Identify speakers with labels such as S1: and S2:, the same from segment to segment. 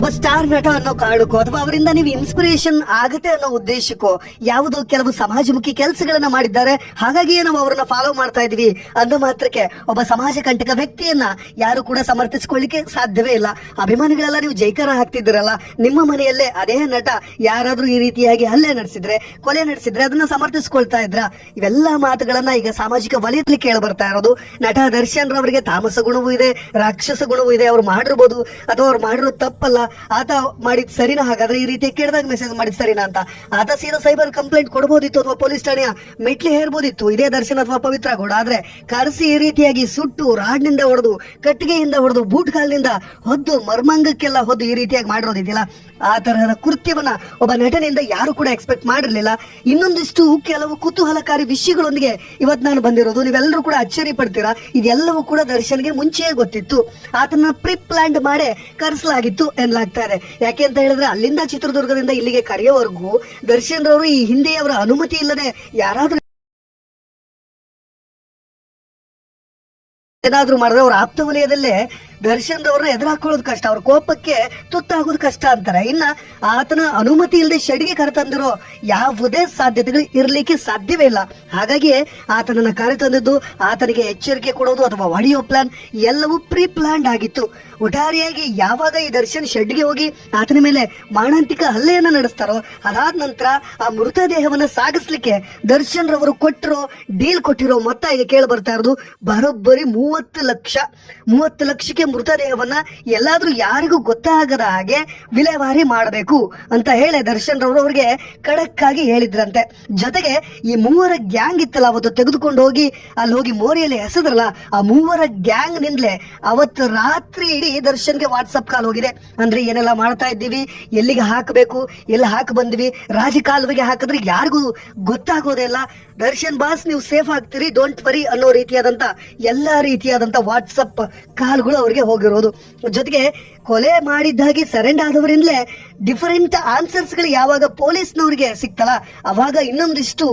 S1: ಒಬ್ಬ ಸ್ಟಾರ್ ನಟ ಅನ್ನೋ ಕಾರಣಕ್ಕೋ ಅಥವಾ ಅವರಿಂದ ನೀವು ಇನ್ಸ್ಪಿರೇಷನ್ ಆಗತ್ತೆ ಅನ್ನೋ ಉದ್ದೇಶಕ್ಕೋ ಯಾವುದೋ ಕೆಲವು ಸಮಾಜಮುಖಿ ಕೆಲಸಗಳನ್ನ ಮಾಡಿದ್ದಾರೆ, ಹಾಗಾಗಿ ನಾವು ಅವರನ್ನ ಫಾಲೋ ಮಾಡ್ತಾ ಇದೀವಿ ಅನ್ನೋ ಮಾತ್ರಕ್ಕೆ ಒಬ್ಬ ಸಮಾಜ ಕಂಟಕ ವ್ಯಕ್ತಿಯನ್ನ ಯಾರು ಕೂಡ ಸಮರ್ಥಿಸಿಕೊಳ್ಳಿಕ್ಕೆ ಸಾಧ್ಯವೇ ಇಲ್ಲ. ಅಭಿಮಾನಿಗಳೆಲ್ಲ ನೀವು ಜೈಕಾರ ಹಾಕ್ತಿದ್ದೀರಲ್ಲ, ನಿಮ್ಮ ಮನೆಯಲ್ಲೇ ಅದೇ ನಟ ಯಾರಾದ್ರೂ ಈ ರೀತಿಯಾಗಿ ಹಲ್ಲೆ ನಡೆಸಿದ್ರೆ, ಕೊಲೆ ನಡೆಸಿದ್ರೆ ಅದನ್ನ ಸಮರ್ಥಿಸ್ಕೊಳ್ತಾ ಇದ್ರ? ಇವೆಲ್ಲ ಮಾತುಗಳನ್ನ ಈಗ ಸಾಮಾಜಿಕ ವಲಯದಲ್ಲಿ ಕೇಳಿ ಬರ್ತಾ ಇರೋದು. ನಟ ದರ್ಶನ್ ರವರಿಗೆ ತಾಮಸ ಗುಣವೂ ಇದೆ, ರಾಕ್ಷಸ ಗುಣವೂ ಇದೆ. ಅವ್ರು ಮಾಡಿರ್ಬೋದು ಅಥವಾ ಅವ್ರು ಮಾಡಿರೋ ತಪ್ಪಲ್ಲ, ಆತ ಮಾಡಿದ್ ಸರಿನಾ? ಹಾಗಾದ್ರೆ ಈ ರೀತಿ ಕೇಳಿದಾಗ ಮೆಸೇಜ್ ಮಾಡಿದ್ ಸರಿನಾ ಅಂತ ಆತ ಸೀದಾ ಸೈಬರ್ ಕಂಪ್ಲೇಂಟ್ ಕೊಡಬಹುದಿತ್ತು ಅಥವಾ ಪೊಲೀಸ್ ಠಾಣೆಯ ಮೆಟ್ಲಿ ಹೇರ್ಬೋದಿತ್ತು ಇದೇ ದರ್ಶನ್ ಅಥವಾ ಪವಿತ್ರ ಗೌಡ. ಆದ್ರೆ ಕರೆಸಿ ಈ ರೀತಿಯಾಗಿ ಸುಟ್ಟು, ರಾಡ್ನಿಂದ ಹೊಡೆದು, ಕಟ್ಟಿಗೆಯಿಂದ ಹೊಡೆದು, ಬೂಟ್ ಕಾಲಿನಿಂದ ಹೊದ್ದು, ಮರ್ಮಾಂಗಕ್ಕೆಲ್ಲ ಹೊದ್ದು ಈ ರೀತಿಯಾಗಿ ಮಾಡಿರೋದಿದೆಯಲ್ಲ, ಆ ತರಹದ ಕೃತ್ಯವನ್ನ ಒಬ್ಬ ನಟನೆಯಿಂದ ಯಾರು ಕೂಡ ಎಕ್ಸ್ಪೆಕ್ಟ್ ಮಾಡಿರ್ಲಿಲ್ಲ. ಇನ್ನೊಂದಿಷ್ಟು ಕೆಲವು ಕುತೂಹಲಕಾರಿ ವಿಷಯಗಳೊಂದಿಗೆ ಇವತ್ತು ನಾನು ಬಂದಿರೋದು. ನೀವೆಲ್ಲರೂ ಕೂಡ ಅಚ್ಚರಿ ಪಡ್ತೀರಾ. ಇದೆಲ್ಲವೂ ಕೂಡ ದರ್ಶನ್ಗೆ ಮುಂಚೆಯೇ ಗೊತ್ತಿತ್ತು. ಆತನ ಪ್ರೀ ಪ್ಲಾನ್ಡ್ ಮಾಡೇ ಕರೆಸಲಾಗಿತ್ತು ಎನ್ನಲಾಗ್ತಾ ಇದೆ. ಯಾಕೆ ಅಂತ ಹೇಳಿದ್ರೆ ಅಲ್ಲಿಂದ ಚಿತ್ರದುರ್ಗದಿಂದ ಇಲ್ಲಿಗೆ ಕರೆಯೋವರೆಗೂ ದರ್ಶನ್ ರವರು ಈ ಹಿಂದೆ ಅವರ ಅನುಮತಿ ಇಲ್ಲದೆ ಯಾರಾದ್ರೂ ಏನಾದ್ರೂ ಮಾಡಿದ್ರೆ ಅವ್ರ ಆಪ್ತ ವಲಯದಲ್ಲೇ ದರ್ಶನ್ ರವ್ರನ್ನ ಎದುರಾಕೊಳ್ಳೋದು ಕಷ್ಟ, ಅವ್ರ ಕೋಪಕ್ಕೆ ತುತ್ತಾಗೋದು ಕಷ್ಟ ಅಂತಾರೆ. ಇನ್ನ ಆತನ ಅನುಮತಿ ಇಲ್ಲದೆ ಶೆಡ್ಗೆ ಕರೆತಂದಿರೋ ಯಾವುದೇ ಸಾಧ್ಯತೆಗಳು ಇರ್ಲಿಕ್ಕೆ ಸಾಧ್ಯವೇ ಇಲ್ಲ. ಹಾಗಾಗಿಯೇ ಆತನನ್ನ ಕರೆತಂದಿದ್ದು, ಆತನಿಗೆ ಎಚ್ಚರಿಕೆ ಕೊಡೋದು ಅಥವಾ ಹೊಡೆಯೋ ಪ್ಲಾನ್ ಎಲ್ಲವೂ ಪ್ರೀ ಪ್ಲಾನ್ಡ್ ಆಗಿತ್ತು. ಒಟ್ಟಾರೆಯಾಗಿ ಯಾವಾಗ ಈ ದರ್ಶನ್ ಶೆಡ್ಗೆ ಹೋಗಿ ಆತನ ಮೇಲೆ ಮಾರಣಾಂತಿಕ ಹಲ್ಲೆಯನ್ನ ನಡೆಸ್ತಾರೋ, ಅದಾದ ನಂತರ ಆ ಮೃತದೇಹವನ್ನ ಸಾಗಿಸ್ಲಿಕ್ಕೆ ದರ್ಶನ್ ರವರು ಡೀಲ್ ಕೊಟ್ಟಿರೋ ಮೊತ್ತ ಈಗ ಕೇಳಿ ಬರ್ತಾ ಇರೋದು ಬರೋಬ್ಬರಿ 30 ಲಕ್ಷಕ್ಕೆ ಮೃತದೇಹವನ್ನ ಎಲ್ಲಾದ್ರೂ ಯಾರಿಗೂ ಗೊತ್ತಾಗದ ಹಾಗೆ ವಿಲೇವಾರಿ ಮಾಡಬೇಕು ಅಂತ ಹೇಳಿ ದರ್ಶನ್ ರವರು ಅವ್ರಿಗೆ ಖಡಕ್ ಆಗಿ ಹೇಳಿದ್ರಂತೆ. ಜೊತೆಗೆ ಈ 3 ಗ್ಯಾಂಗ್ ಇತ್ತಲ್ಲ, ಅವತ್ತು ತೆಗೆದುಕೊಂಡು ಹೋಗಿ ಅಲ್ಲಿ ಹೋಗಿ ಮೋರಿಯಲ್ಲಿ ಎಸೆದ್ರಲ್ಲ, ಆ 3 ಗ್ಯಾಂಗ್ ನಿಂದಲೇ ಅವತ್ತು ರಾತ್ರಿ ಇಡೀ ದರ್ಶನ್ಗೆ ವಾಟ್ಸಪ್ ಕಾಲ್ ಹೋಗಿದೆ. ಅಂದ್ರೆ ಏನೆಲ್ಲ ಮಾಡ್ತಾ ಇದ್ದೀವಿ, ಎಲ್ಲಿಗೆ ಹಾಕಬೇಕು, ಎಲ್ಲಿ ಹಾಕಿ ಬಂದ್ವಿ, ರಾಜಕಾಲುವೆಗೆ ಹಾಕಿದ್ರೆ ಯಾರಿಗೂ ಗೊತ್ತಾಗೋದೇ ಇಲ್ಲ, ದರ್ಶನ್ ಬಾಸ್ ನೀವು ಸೇಫ್ ಆಗ್ತೀರಿ, ಡೋಂಟ್ ವರಿ ಅನ್ನೋ ರೀತಿಯಾದಂತ ಎಲ್ಲಾ ರೀತಿಯಾದಂತ ವಾಟ್ಸಪ್ ಕಾಲ್ಗಳು ಅವರಿಗೆ ಹೋಗಿರೋದು. ಜೊತೆಗೆ ಕೊಲೆ ಮಾಡಿದ್ದಾಗಿ ಸರೆಂಡರ್ ಆದವರಿಂದಲೇ ಡಿಫರೆಂಟ್ ಆನ್ಸರ್ಸ್ ಗಳು ಯಾವಾಗ ಪೊಲೀಸ್ನವ್ರಿಗೆ ಸಿಕ್ತಲ್ಲ, ಅವಾಗ ಇನ್ನೊಂದಿಷ್ಟು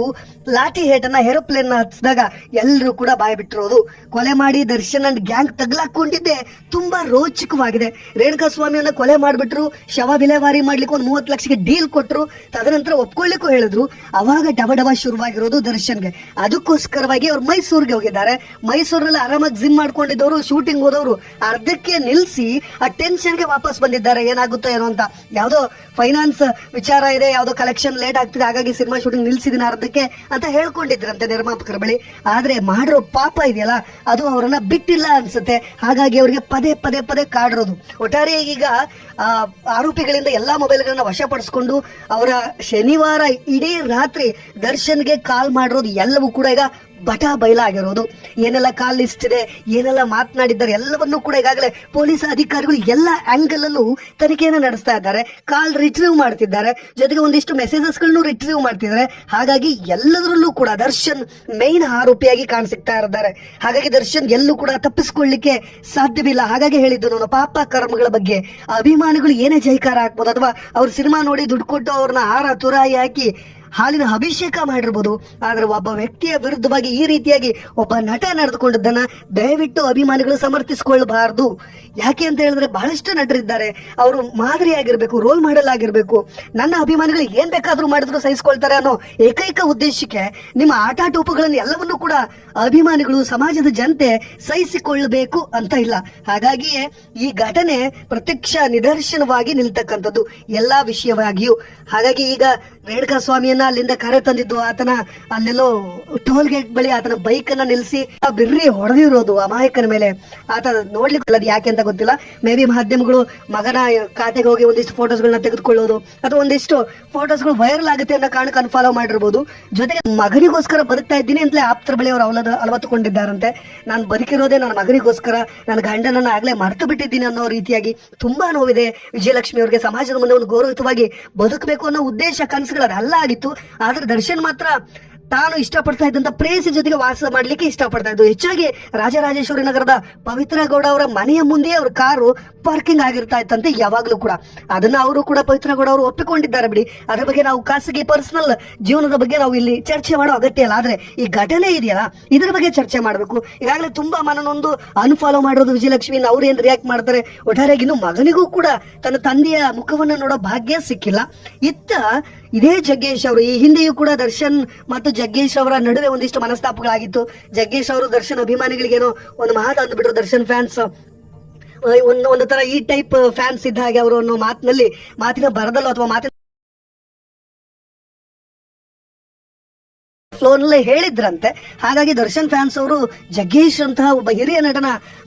S1: ಲಾಠಿ ಹೇಟನ್ನ ಏರೋಪ್ಲೇನ್ ಹಚ್ಚಿದಾಗ ಎಲ್ಲರೂ ಕೂಡ ಬಾಯ್ ಬಿಟ್ಟಿರೋದು. ಕೊಲೆ ಮಾಡಿ ದರ್ಶನ್ ಅಂಡ್ ಗ್ಯಾಂಗ್ ತಗ್ಲಾಕೊಂಡಿದ್ದೆ ತುಂಬಾ ರೋಚಕವಾಗಿದೆ. ರೇಣುಕಾ ಸ್ವಾಮಿಯನ್ನ ಕೊಲೆ ಮಾಡ್ಬಿಟ್ರು, ಶವ ವಿಲೇವಾರಿ ಮಾಡ್ಲಿಕ್ಕೆ 30 ಲಕ್ಷಕ್ಕೆ ಡೀಲ್ ಕೊಟ್ರು, ತದನಂತರ ಒಪ್ಕೊಳ್ಳಿಕ್ಕೂ ಹೇಳಿದ್ರು. ಅವಾಗ ಡವ ಶುರುವಾಗಿರೋದು ದರ್ಶನ್ಗೆ. ಅದಕ್ಕೋಸ್ಕರವಾಗಿ ಅವ್ರು ಮೈಸೂರಿಗೆ ಹೋಗಿದ್ದಾರೆ. ಮೈಸೂರಲ್ಲಿ ಆರಾಮಾಗಿ ಜಿಮ್ ಮಾಡ್ಕೊಂಡಿದ್ದವರು, ಶೂಟಿಂಗ್ ಹೋದವರು ಅರ್ಧಕ್ಕೆ ನಿಲ್ಸಿ ಆ ಟೆನ್ಷನ್ಗೆ ವಾಪಸ್ ಬಂದಿದ್ದಾರೆ. ಏನಾಗುತ್ತೋ ಏನೋ ಅಂತ, ಯಾವ್ದೋ ಫೈನಾನ್ಸ್ ವಿಚಾರ ಇದೆ, ಯಾವ್ದೋ ಕಲೆಕ್ಷನ್ ಲೇಟ್ ಆಗ್ತಿದೆ, ಹಾಗಾಗಿ ಸಿನಿಮಾ ಶೂಟಿಂಗ್ ನಿಲ್ಸಿದಿನ ಅರ್ಧಕ್ಕೆ ಅಂತ ಹೇಳ್ಕೊಂಡಿದ್ರಂತೆ ನಿರ್ಮಾಪಕರ ಬಳಿ. ಆದ್ರೆ ಮಾಡಿರೋ ಪಾಪ ಇದೆಯಲ್ಲ, ಅದು ಅವರನ್ನ ಬಿಟ್ಟಿಲ್ಲ ಅನ್ಸುತ್ತೆ. ಹಾಗಾಗಿ ಅವ್ರಿಗೆ ಪದೇ ಕಾಡಿರೋದು. ಒಟ್ಟಾರೆ ಈಗ ಆರೋಪಿಗಳಿಂದ ಎಲ್ಲಾ ಮೊಬೈಲ್ಗಳನ್ನ ವಶಪಡಿಸಿಕೊಂಡು ಅವರ ಶನಿವಾರ ಇಡೀ ರಾತ್ರಿ ದರ್ಶನ್ಗೆ ಕಾಲ್ ಮಾಡಿರೋದು ಎಲ್ಲವೂ ಕೂಡ ಈಗ ಬಟಾ ಬಯಲಾಗಿರೋದು. ಏನೆಲ್ಲ ಕಾಲ್ ಲಿಸ್ಟ್ ಇದೆ, ಏನೆಲ್ಲ ಮಾತನಾಡಿದ್ದಾರೆ ಎಲ್ಲವನ್ನೂ ಕೂಡ ಈಗಾಗಲೇ ಪೊಲೀಸ್ ಅಧಿಕಾರಿಗಳು ಎಲ್ಲ ಆಂಗಲ್ ಅಲ್ಲೂ ತನಿಖೆಯನ್ನ ನಡೆಸ್ತಾ ಇದ್ದಾರೆ. ಕಾಲ್ ರಿಟ್ರೀವ್ ಮಾಡ್ತಿದ್ದಾರೆ, ಜೊತೆಗೆ ಒಂದಿಷ್ಟು ಮೆಸೇಜಸ್ ಗಳನ್ನು ರಿಟ್ರೀವ್ ಮಾಡ್ತಿದ್ದಾರೆ. ಹಾಗಾಗಿ ಎಲ್ಲದರಲ್ಲೂ ಕೂಡ ದರ್ಶನ್ ಮೈನ್ ಆರೋಪಿಯಾಗಿ ಕಾಣಿಸಿಕ್ತಾ ಇದ್ದಾರೆ. ಹಾಗಾಗಿ ದರ್ಶನ್ ಎಲ್ಲೂ ಕೂಡ ತಪ್ಪಿಸ್ಕೊಳ್ಳಿಕ್ಕೆ ಸಾಧ್ಯವಿಲ್ಲ. ಹಾಗಾಗಿ ಹೇಳಿದ್ದು ನಾನು, ಪಾಪ ಕರ್ಮಗಳ ಬಗ್ಗೆ ಅಭಿಮಾನಿಗಳು ಏನೇ ಜೈಕಾರ ಹಾಕ್ಬೋದು, ಅಥವಾ ಅವ್ರ ಸಿನಿಮಾ ನೋಡಿ ದುಡ್ಡು ಕೊಟ್ಟು ಅವ್ರನ್ನ ಹಾರ ತುರಾಯಿ ಹಾಕಿ ಹಾಲಿನ ಅಭಿಷೇಕ ಮಾಡಿರ್ಬೋದು. ಆದ್ರೆ ಒಬ್ಬ ವ್ಯಕ್ತಿಯ ವಿರುದ್ಧವಾಗಿ ಈ ರೀತಿಯಾಗಿ ಒಬ್ಬ ನಟ ನಡೆದುಕೊಂಡಿದ್ದನ್ನ ದಯವಿಟ್ಟು ಅಭಿಮಾನಿಗಳು ಸಮರ್ಥಿಸಿಕೊಳ್ಳಬಾರದು. ಯಾಕೆ ಅಂತ ಹೇಳಿದ್ರೆ ಬಹಳಷ್ಟು ನಟರಿದ್ದಾರೆ, ಅವರು ಮಾದರಿ ಆಗಿರ್ಬೇಕು, ರೋಲ್ ಮಾಡೆಲ್ ಆಗಿರ್ಬೇಕು. ನನ್ನ ಅಭಿಮಾನಿಗಳು ಏನ್ ಬೇಕಾದ್ರೂ ಮಾಡಿದ್ರು ಸಹಿಸ್ಕೊಳ್ತಾರೆ ಅನ್ನೋ ಏಕೈಕ ಉದ್ದೇಶಕ್ಕೆ ನಿಮ್ಮ ಆಟಾಟೋಪುಗಳನ್ನು ಎಲ್ಲವನ್ನೂ ಕೂಡ ಅಭಿಮಾನಿಗಳು, ಸಮಾಜದ ಜನತೆ ಸಹಿಸಿಕೊಳ್ಳಬೇಕು ಅಂತ ಇಲ್ಲ. ಹಾಗಾಗಿಯೇ ಈ ಘಟನೆ ಪ್ರತ್ಯಕ್ಷ ನಿದರ್ಶನವಾಗಿ ನಿಲ್ತಕ್ಕಂಥದ್ದು ಎಲ್ಲಾ ವಿಷಯವಾಗಿಯೂ. ಹಾಗಾಗಿ ಈಗ ರೇಣುಕಾ ಸ್ವಾಮಿಯನ್ನ ಅಲ್ಲಿಂದ ಕರೆ ತಂದಿದ್ದು, ಆತನ ಅಲ್ಲೆಲ್ಲೋ ಟೋಲ್ ಗೇಟ್ ಬಳಿ ಆತನ ಬೈಕ್ ಅನ್ನ ನಿಲ್ಲಿಸಿ ಬಿರ್ರಿ ಹೊಡೆದಿರೋದು ಅಮಾಯಕನ ಮೇಲೆ. ಆತ ನೋಡ್ಲಿಕ್ಕೆ ಯಾಕೆ ಅಂತ ಗೊತ್ತಿಲ್ಲ. ಮೇ ಬಿ ಮಾಧ್ಯಮಗಳು ಮಗನ ಖಾತೆಗೆ ಹೋಗಿ ಒಂದಿಷ್ಟು ಫೋಟೋಸ್ಗಳನ್ನ ತೆಗೆದುಕೊಳ್ಳೋದು, ಅಥವಾ ಒಂದಿಷ್ಟು ಫೋಟೋಸ್ಗಳು ವೈರಲ್ ಆಗುತ್ತೆ ಅನ್ನೋ ಕಾರಣಕ್ಕೆ ಅನ್ಫಾಲೋ ಮಾಡಿರ್ಬೋದು. ಜೊತೆಗೆ ಮಗನಿಗೋಸ್ಕರ ಬದುಕ್ತಾ ಇದ್ದೀನಿ ಅಂತಲೇ ಆಪ್ತರ ಬಳಿ ಅವರು ಅಳವತ್ತುಕೊಂಡಿದ್ದಾರಂತೆ. ನಾನು ಬದುಕಿರೋದೇ ನನ್ನ ಮಗನಿಗೋಸ್ಕರ, ನನ್ನ ಗಂಡನನ್ನ ಆಗ್ಲೇ ಮರೆತು ಬಿಟ್ಟಿದ್ದೀನಿ ಅನ್ನೋ ರೀತಿಯಾಗಿ ತುಂಬಾ ನೋವಿದೆ. ವಿಜಯಲಕ್ಷ್ಮಿ ಅವರಿಗೆ ಸಮಾಜದ ಮುಂದೆ ಒಂದು ಗೌರವಯುತವಾಗಿ ಬದುಕಬೇಕು ಅನ್ನೋ ಉದ್ದೇಶ, ಕನಸುಗಳು ಅದೆಲ್ಲ ಆಗಿತ್ತು. ಆದ್ರೆ ದರ್ಶನ್ ಮಾತ್ರ ತಾನು ಇಷ್ಟಪಡ್ತಾ ಇದ್ದಂತ ಪ್ರೇಯಸಿ ಜೊತೆಗೆ ವಾಸ ಮಾಡ್ಲಿಕ್ಕೆ ಇಷ್ಟಪಡ್ತಾ ಇದ್ದು. ಹೆಚ್ಚಾಗಿ ರಾಜರಾಜೇಶ್ವರಿ ನಗರದ ಪವಿತ್ರ ಗೌಡ ಅವರ ಮನೆಯ ಮುಂದೆ ಅವ್ರ ಕಾರು ಪಾರ್ಕಿಂಗ್ ಆಗಿರ್ತಾ ಇತ್ತಂತೆ ಯಾವಾಗ್ಲೂ ಕೂಡ. ಅದನ್ನ ಅವರು ಕೂಡ ಪವಿತ್ರ ಗೌಡ ಅವರು ಒಪ್ಪಿಕೊಂಡಿದ್ದಾರೆ ಬಿಡಿ. ಅದ್ರ ಬಗ್ಗೆ ನಾವು ಖಾಸಗಿ ಪರ್ಸನಲ್ ಜೀವನದ ಬಗ್ಗೆ ನಾವು ಇಲ್ಲಿ ಚರ್ಚೆ ಮಾಡೋ ಅಗತ್ಯ ಇಲ್ಲ. ಆದ್ರೆ ಈ ಘಟನೆ ಇದೆಯಲ್ಲ ಇದ್ರ ಬಗ್ಗೆ ಚರ್ಚೆ ಮಾಡಬೇಕು. ಈಗಾಗಲೇ ತುಂಬಾ ಮನನೊಂದು ಅನ್ಫಾಲೋ ಮಾಡೋದು ವಿಜಯಲಕ್ಷ್ಮಿ, ಅವ್ರು ಏನ್ ರಿಯಾಕ್ಟ್ ಮಾಡ್ತಾರೆ. ಒಟ್ಟಾರೆಯಾಗಿ ಇನ್ನು ಮಗನಿಗೂ ಕೂಡ ತನ್ನ ತಂದೆಯ ಮುಖವನ್ನು ನೋಡೋ ಭಾಗ್ಯ ಸಿಕ್ಕಿಲ್ಲ. ಇತ್ತ ಇದೇ ಜಗ್ಗೇಶ್ ಅವರು ಈ ಹಿಂದೆಯೂ ಕೂಡ ದರ್ಶನ್ ಮತ್ತು ಜಗ್ಗೇಶ್ ಅವರ ನಡುವೆ ಒಂದಿಷ್ಟು ಮನಸ್ತಾಪಗಳಾಗಿತ್ತು. ಜಗ್ಗೇಶ್ ಅವರು ದರ್ಶನ್ ಅಭಿಮಾನಿಗಳಿಗೇನೋ ಒಂದು ಮಾತು ಅಂದ್ಬಿಟ್ರು. ದರ್ಶನ್ ಫ್ಯಾನ್ಸ್ ಒಂದು ತರ ಈ ಟೈಪ್ ಫ್ಯಾನ್ಸ್ ಇದ್ದ ಹಾಗೆ ಅವರು ಅನ್ನೋ ಮಾತಿನ ಬರದಲ್ಲೋ ಅಥವಾ ಮಾತಿನ ಫ್ಲೋನಲ್ಲೇ ಹೇಳಿದ್ರಂತೆ. ಹಾಗಾಗಿ ದರ್ಶನ್ ಫ್ಯಾನ್ಸ್ ಅವರು ಜಗ್ಗೇಶ್ ಅಂತಹ ಒಬ್ಬ ಹಿರಿಯ ನಟನ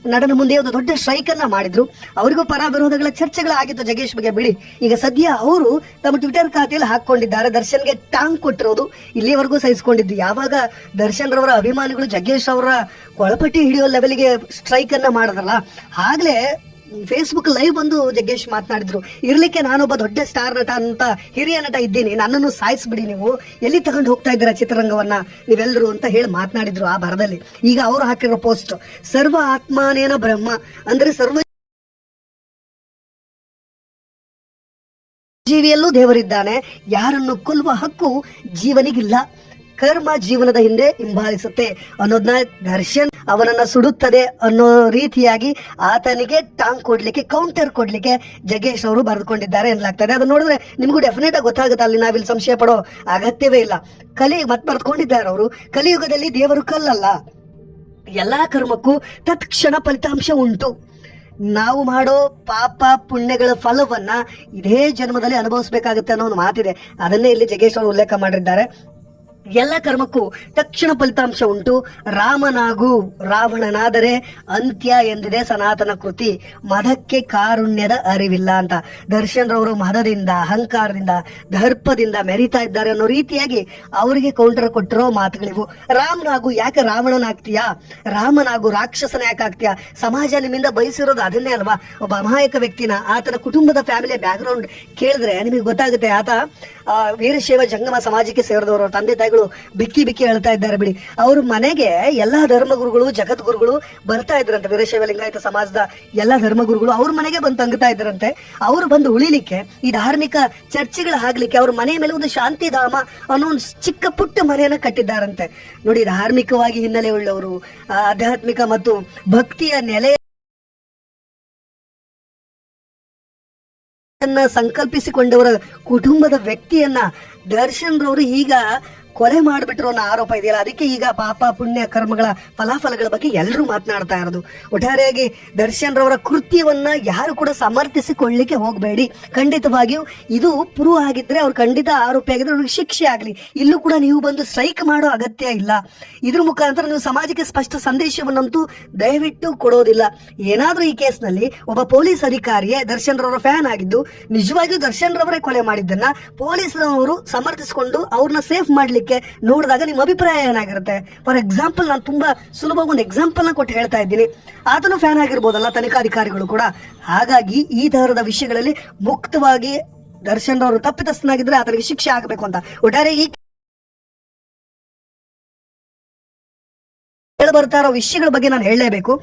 S1: ಮುಂದೆ ಒಂದು ದೊಡ್ಡ ಸ್ಟ್ರೈಕ್ ಅನ್ನ ಮಾಡಿದ್ರು. ಅವರಿಗೂ ಪರ ವಿರೋಧಗಳ ಚರ್ಚೆಗಳಾಗಿತ್ತು ಜಗ್ಗೇಶ್ ಬಗ್ಗೆ ಬಿಡಿ. ಈಗ ಸದ್ಯ ಅವರು ತಮ್ಮ ಟ್ವಿಟರ್ ಖಾತೆಯಲ್ಲಿ ಹಾಕೊಂಡಿದ್ದಾರೆ, ದರ್ಶನ್ಗೆ ಟಾಂಗ್ ಕೊಟ್ಟಿರೋದು ಇಲ್ಲಿವರೆಗೂ ಸಹಿಸಿಕೊಂಡಿದ್ದು. ಯಾವಾಗ ದರ್ಶನ್ ರವರ ಅಭಿಮಾನಿಗಳು ಜಗ್ಗೇಶ್ ಅವರ ಕೊಳಪಟ್ಟಿ ಹಿಡಿಯೋ ಲೆವೆಲ್ಗೆ ಸ್ಟ್ರೈಕ್ ಅನ್ನ ಮಾಡಿದ್ರಲ್ಲ, ಆಗ್ಲೇ ಫೇಸ್ಬುಕ್ ಲೈವ್ ಬಂದು ಜಗ್ಗೇಶ್ ಮಾತನಾಡಿದ್ರು. ಇರ್ಲಿಕ್ಕೆ ನಾನೊಬ್ಬ ದೊಡ್ಡ ಸ್ಟಾರ್ ನಟ ಅಂತ ಹಿರಿಯ ನಟ ಇದ್ದೀನಿ, ನನ್ನನ್ನು ಸಾಯಿಸ್ಬಿಡಿ, ನೀವು ಎಲ್ಲಿ ತಗೊಂಡು ಹೋಗ್ತಾ ಇದ್ದೀರಾ ಚಿತ್ರರಂಗವನ್ನ ನೀವೆಲ್ಲರೂ ಅಂತ ಹೇಳಿ ಮಾತನಾಡಿದ್ರು ಆ ಬರದಲ್ಲಿ. ಈಗ ಅವರು ಹಾಕಿರೋ ಪೋಸ್ಟ್, ಸರ್ವ ಆತ್ಮಾನೇನ ಬ್ರಹ್ಮ ಅಂದ್ರೆ ಸರ್ವ ಜೀವಿಯಲ್ಲೂ ದೇವರಿದ್ದಾನೆ, ಯಾರನ್ನು ಕೊಲ್ಲುವ ಹಕ್ಕು ಜೀವನಿಗಿಲ್ಲ, ಕರ್ಮ ಜೀವನದ ಹಿಂದೆ ಹಿಂಬಾಲಿಸುತ್ತೆ ಅನ್ನೋದನ್ನ ದರ್ಶನ್ ಅವನನ್ನ ಸುಡುತ್ತದೆ ಅನ್ನೋ ರೀತಿಯಾಗಿ ಆತನಿಗೆ ಟಾಂಗ್ ಕೊಡ್ಲಿಕ್ಕೆ, ಕೌಂಟರ್ ಕೊಡ್ಲಿಕ್ಕೆ ಜಗ್ಗೇಶ್ ಅವರು ಬರೆದುಕೊಂಡಿದ್ದಾರೆ ಎನ್ನಲಾಗ್ತದೆ. ಅದನ್ನ ನೋಡಿದ್ರೆ ನಿಮಗೂ ಡೆಫಿನೆಟ್ ಆಗಿ ಗೊತ್ತಾಗುತ್ತೆ, ಅಲ್ಲಿ ನಾವಿಲ್ಲಿ ಸಂಶಯ ಪಡೋ ಅಗತ್ಯವೇ ಇಲ್ಲ. ಮತ್ತೆ ಬರೆದುಕೊಂಡಿದ್ದಾರೆ ಅವರು, ಕಲಿಯುಗದಲ್ಲಿ ದೇವರು ಕಲ್ಲಲ್ಲ, ಎಲ್ಲಾ ಕರ್ಮಕ್ಕೂ ತತ್ಕ್ಷಣ ಫಲಿತಾಂಶ ಉಂಟು, ನಾವು ಮಾಡೋ ಪಾಪ ಪುಣ್ಯಗಳ ಫಲವನ್ನ ಇದೇ ಜನ್ಮದಲ್ಲಿ ಅನುಭವಿಸಬೇಕಾಗುತ್ತೆ ಅನ್ನೋ ಒಂದು ಮಾತಿದೆ. ಅದನ್ನೇ ಇಲ್ಲಿ ಜಗ್ಗೇಶ್ ಅವರು ಉಲ್ಲೇಖ ಮಾಡಿದ್ದಾರೆ. ಎಲ್ಲ ಕರ್ಮಕ್ಕೂ ತಕ್ಷಣ ಫಲಿತಾಂಶ ಉಂಟು, ರಾಮನಾಗು ರಾವಣನಾದರೆ ಅಂತ್ಯ ಎಂದಿದೆ ಸನಾತನ ಕೃತಿ, ಮದಕ್ಕೆ ಕಾರುಣ್ಯದ ಅರಿವಿಲ್ಲ ಅಂತ. ದರ್ಶನ್ ರವರು ಮದದಿಂದ, ಅಹಂಕಾರದಿಂದ, ದರ್ಪದಿಂದ ಮೆರಿತಾ ಇದ್ದಾರೆ ಅನ್ನೋ ರೀತಿಯಾಗಿ ಅವರಿಗೆ ಕೌಂಟರ್ ಕೊಟ್ಟಿರೋ ಮಾತುಗಳಿವು. ರಾಮನಾಗು, ಯಾಕೆ ರಾವಣನಾಗ್ತೀಯಾ? ರಾಮನಾಗು, ರಾಕ್ಷಸನ ಯಾಕೆ ಆಗ್ತೀಯಾ? ಸಮಾಜ ನಿಮ್ಮಿಂದ ಬಯಸಿರೋದು ಅದನ್ನೇ ಅಲ್ವಾ? ಒಬ್ಬ ಅಮಾಯಕ ವ್ಯಕ್ತಿನ, ಆತನ ಕುಟುಂಬದ ಫ್ಯಾಮಿಲಿಯ ಬ್ಯಾಕ್ ಗ್ರೌಂಡ್ ಕೇಳಿದ್ರೆ ನಿಮಗೆ ಗೊತ್ತಾಗುತ್ತೆ. ಆತ ವೀರಶೈವ ಜಂಗಮ ಸಮಾಜಕ್ಕೆ ಸೇರಿದವರು, ತಂದೆ ತಾಯಿಗಳು ಬಿಕ್ಕಿ ಹೇಳ್ತಾ ಇದ್ದಾರೆ ಬಿಡಿ. ಅವ್ರ ಮನೆಗೆ ಎಲ್ಲಾ ಧರ್ಮಗುರುಗಳು, ಜಗದ್ಗುರುಗಳು ಬರ್ತಾ ಇದ್ರಂತೆ. ವೀರಶೈವ ಲಿಂಗಾಯತ ಸಮಾಜದ ಎಲ್ಲಾ ಧರ್ಮಗುರುಗಳು ಅವ್ರ ಮನೆಗೆ ಬಂದು ತಂಗ್ತಾ ಇದ್ರಂತೆ. ಅವ್ರು ಬಂದು ಉಳಿಲಿಕ್ಕೆ, ಈ ಧಾರ್ಮಿಕ ಚರ್ಚೆಗಳು ಆಗ್ಲಿಕ್ಕೆ ಅವ್ರ ಮನೆ ಮೇಲೆ ಒಂದು ಶಾಂತಿಧಾಮ ಅನ್ನೋ ಒಂದು ಚಿಕ್ಕ ಪುಟ್ಟ ಮನೆಯನ್ನ ಕಟ್ಟಿದ್ದಾರಂತೆ. ನೋಡಿ, ಧಾರ್ಮಿಕವಾಗಿ ಹಿನ್ನೆಲೆ ಉಳ್ಳವರು, ಆಧ್ಯಾತ್ಮಿಕ ಮತ್ತು ಭಕ್ತಿಯ ನೆಲೆ ಸಂಕಲ್ಪಿಸಿಕೊಂಡವರ ಕುಟುಂಬದ ವ್ಯಕ್ತಿಯನ್ನ ದರ್ಶನ್ ರವರು ಈಗ ಕೊಲೆ ಮಾಡಿಬಿಟ್ರು ಅನ್ನೋ ಆರೋಪ ಇದೆಯಲ್ಲ, ಅದಕ್ಕೆ ಈಗ ಪಾಪ ಪುಣ್ಯ ಕರ್ಮಗಳ ಫಲಾಫಲಗಳ ಬಗ್ಗೆ ಎಲ್ಲರೂ ಮಾತನಾಡ್ತಾ ಇರೋದು. ಒಟ್ಟಾರೆಯಾಗಿ ದರ್ಶನ್ ರವರ ಕೃತ್ಯವನ್ನ ಯಾರು ಕೂಡ ಸಮರ್ಥಿಸಿಕೊಳ್ಳಲಿಕ್ಕೆ ಹೋಗಬೇಡಿ. ಖಂಡಿತವಾಗಿಯೂ ಇದು ಪ್ರೂವ್ ಆಗಿದ್ರೆ, ಅವ್ರು ಖಂಡಿತ ಆರೋಪಿ ಆಗಿದ್ರೆ ಅವ್ರಿಗೆ ಶಿಕ್ಷೆ ಆಗ್ಲಿ. ಇಲ್ಲೂ ಕೂಡ ನೀವು ಬಂದು ಸ್ಟ್ರೈಕ್ ಮಾಡೋ ಅಗತ್ಯ ಇಲ್ಲ. ಇದ್ರ ಮುಖಾಂತರ ನೀವು ಸಮಾಜಕ್ಕೆ ಸ್ಪಷ್ಟ ಸಂದೇಶವನ್ನಂತೂ ದಯವಿಟ್ಟು ಕೊಡೋದಿಲ್ಲ. ಏನಾದ್ರೂ ಈ ಕೇಸ್ನಲ್ಲಿ ಒಬ್ಬ ಪೊಲೀಸ್ ಅಧಿಕಾರಿಯೇ ದರ್ಶನ್ ರವರ ಫ್ಯಾನ್ ಆಗಿದ್ದು ನಿಜವಾಗಿಯೂ ದರ್ಶನ್ ರವರೇ ಕೊಲೆ ಮಾಡಿದ್ದನ್ನ ಪೊಲೀಸ್ನವರು ಸಮರ್ಥಿಸಿಕೊಂಡು ಅವ್ರನ್ನ ಸೇಫ್ ಮಾಡ್ಲಿಕ್ಕೆ ನೋಡಿದಾಗ ನಿಮ್ಮ ಅಭಿಪ್ರಾಯ ಏನಾಗಿರುತ್ತೆ? ಫಾರ್ ಎಕ್ಸಾಂಪಲ್, ನಾನು ತುಂಬಾ ಸುಲಭವಾಗಿ ಒಂದು ಎಕ್ಸಾಂಪಲ್ ನ ಕೊಟ್ಟು ಹೇಳ್ತಾ ಇದ್ದೀನಿ. ಆತನು ಫ್ಯಾನ್ ಆಗಿರ್ಬೋದಲ್ಲ, ತನಿಖಾಧಿಕಾರಿಗಳು ಕೂಡ. ಹಾಗಾಗಿ ಈ ತರಹದ ವಿಷಯಗಳಲ್ಲಿ ಮುಕ್ತವಾಗಿ ದರ್ಶನ್ ಅವರು ತಪ್ಪಿತಸ್ಥನಾಗಿದ್ರೆ ಆತನಿಗೆ ಶಿಕ್ಷೆ ಆಗಬೇಕು ಅಂತ. ಒಟ್ಟಾರೆ ಈ ಬರ್ತಾ ಇರೋ ವಿಷಯಗಳ ಬಗ್ಗೆ ನಾನು ಹೇಳಲೇಬೇಕು.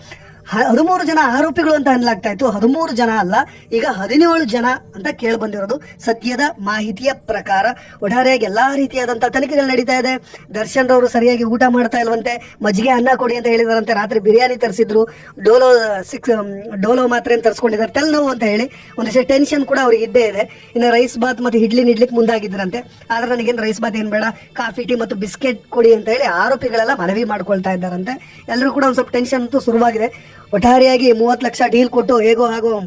S1: 13 ಜನ ಆರೋಪಿಗಳು ಅಂತ ಅನ್ಲಾಗ್ತಾ ಇತ್ತು. 13 ಜನ ಅಲ್ಲ, ಈಗ 17 ಜನ ಅಂತ ಕೇಳಿ ಬಂದಿರೋದು ಸದ್ಯದ ಮಾಹಿತಿಯ ಪ್ರಕಾರ. ಒಟ್ಟಾರೆಯಾಗಿ ಎಲ್ಲಾ ರೀತಿಯಾದಂತಹ ತನಿಖೆಗಳು ನಡೀತಾ ಇದೆ. ದರ್ಶನ್ ರವರು ಸರಿಯಾಗಿ ಊಟ ಮಾಡ್ತಾ ಇಲ್ವಂತೆ, ಮಜ್ಜಿಗೆ ಅನ್ನ ಕೊಡಿ ಅಂತ ಹೇಳಿದಾರಂತೆ. ರಾತ್ರಿ ಬಿರಿಯಾನಿ ತರಿಸಿದ್ರು, ಡೋಲೋ ಮಾತ್ರೆ ತರಿಸ್ಕೊಂಡಿದ್ದಾರೆ, ತಲೆನೋವು ಅಂತ ಹೇಳಿ. ಒಂದಿಷ್ಟು ಟೆನ್ಷನ್ ಕೂಡ ಅವ್ರಿಗೆ ಇದ್ದೇ ಇದೆ. ಇನ್ನು ರೈಸ್ ಬಾತ್ ಮತ್ತೆ ಇಡ್ಲಿ ನಿಡ್ಲಿಕ್ಕೆ ಮುಂದಾಗಿದ್ರಂತೆ. ಆದ್ರೆ ನನಗೇನು ರೈಸ್ ಬಾತ್ ಏನ್ ಬೇಡ, ಕಾಫಿ ಟೀ ಮತ್ತು ಬಿಸ್ಕೆಟ್ ಕೊಡಿ ಅಂತ ಹೇಳಿ ಆರೋಪಿಗಳೆಲ್ಲ ಮನವಿ ಮಾಡ್ಕೊಳ್ತಾ ಇದ್ದಾರಂತೆ. ಎಲ್ಲರೂ ಕೂಡ ಒಂದ್ ಸ್ವಲ್ಪ ಟೆನ್ಷನ್ ಅಂತೂ ಶುರುವಾಗಿದೆ. ಒಟ್ಟಾರೆಯಾಗಿ 30 ಲಕ್ಷ ಡೀಲ್ ಕೊಟ್ಟು ಹೇಗೋ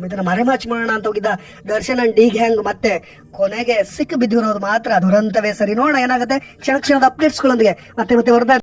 S1: ಇದನ್ನ ಮರೆಮಾಚ್ ಮಾಡೋಣ ಅಂತ ಹೋಗಿದ್ದ ದರ್ಶನ್ ಅಂಡ್ ಡಿ ಗ್ಯಾಂಗ್ ಮತ್ತೆ ಕೊನೆಗೆ ಸಿಕ್ಕ ಬಿದ್ದಿರೋದು ಮಾತ್ರ ದುರಂತವೇ ಸರಿ. ನೋಡೋಣ ಏನಾಗುತ್ತೆ ಕ್ಷಣದ ಅಪ್ಡೇಟ್ಸ್ಗಳೊಂದಿಗೆ ಮತ್ತೆ ವರದಾ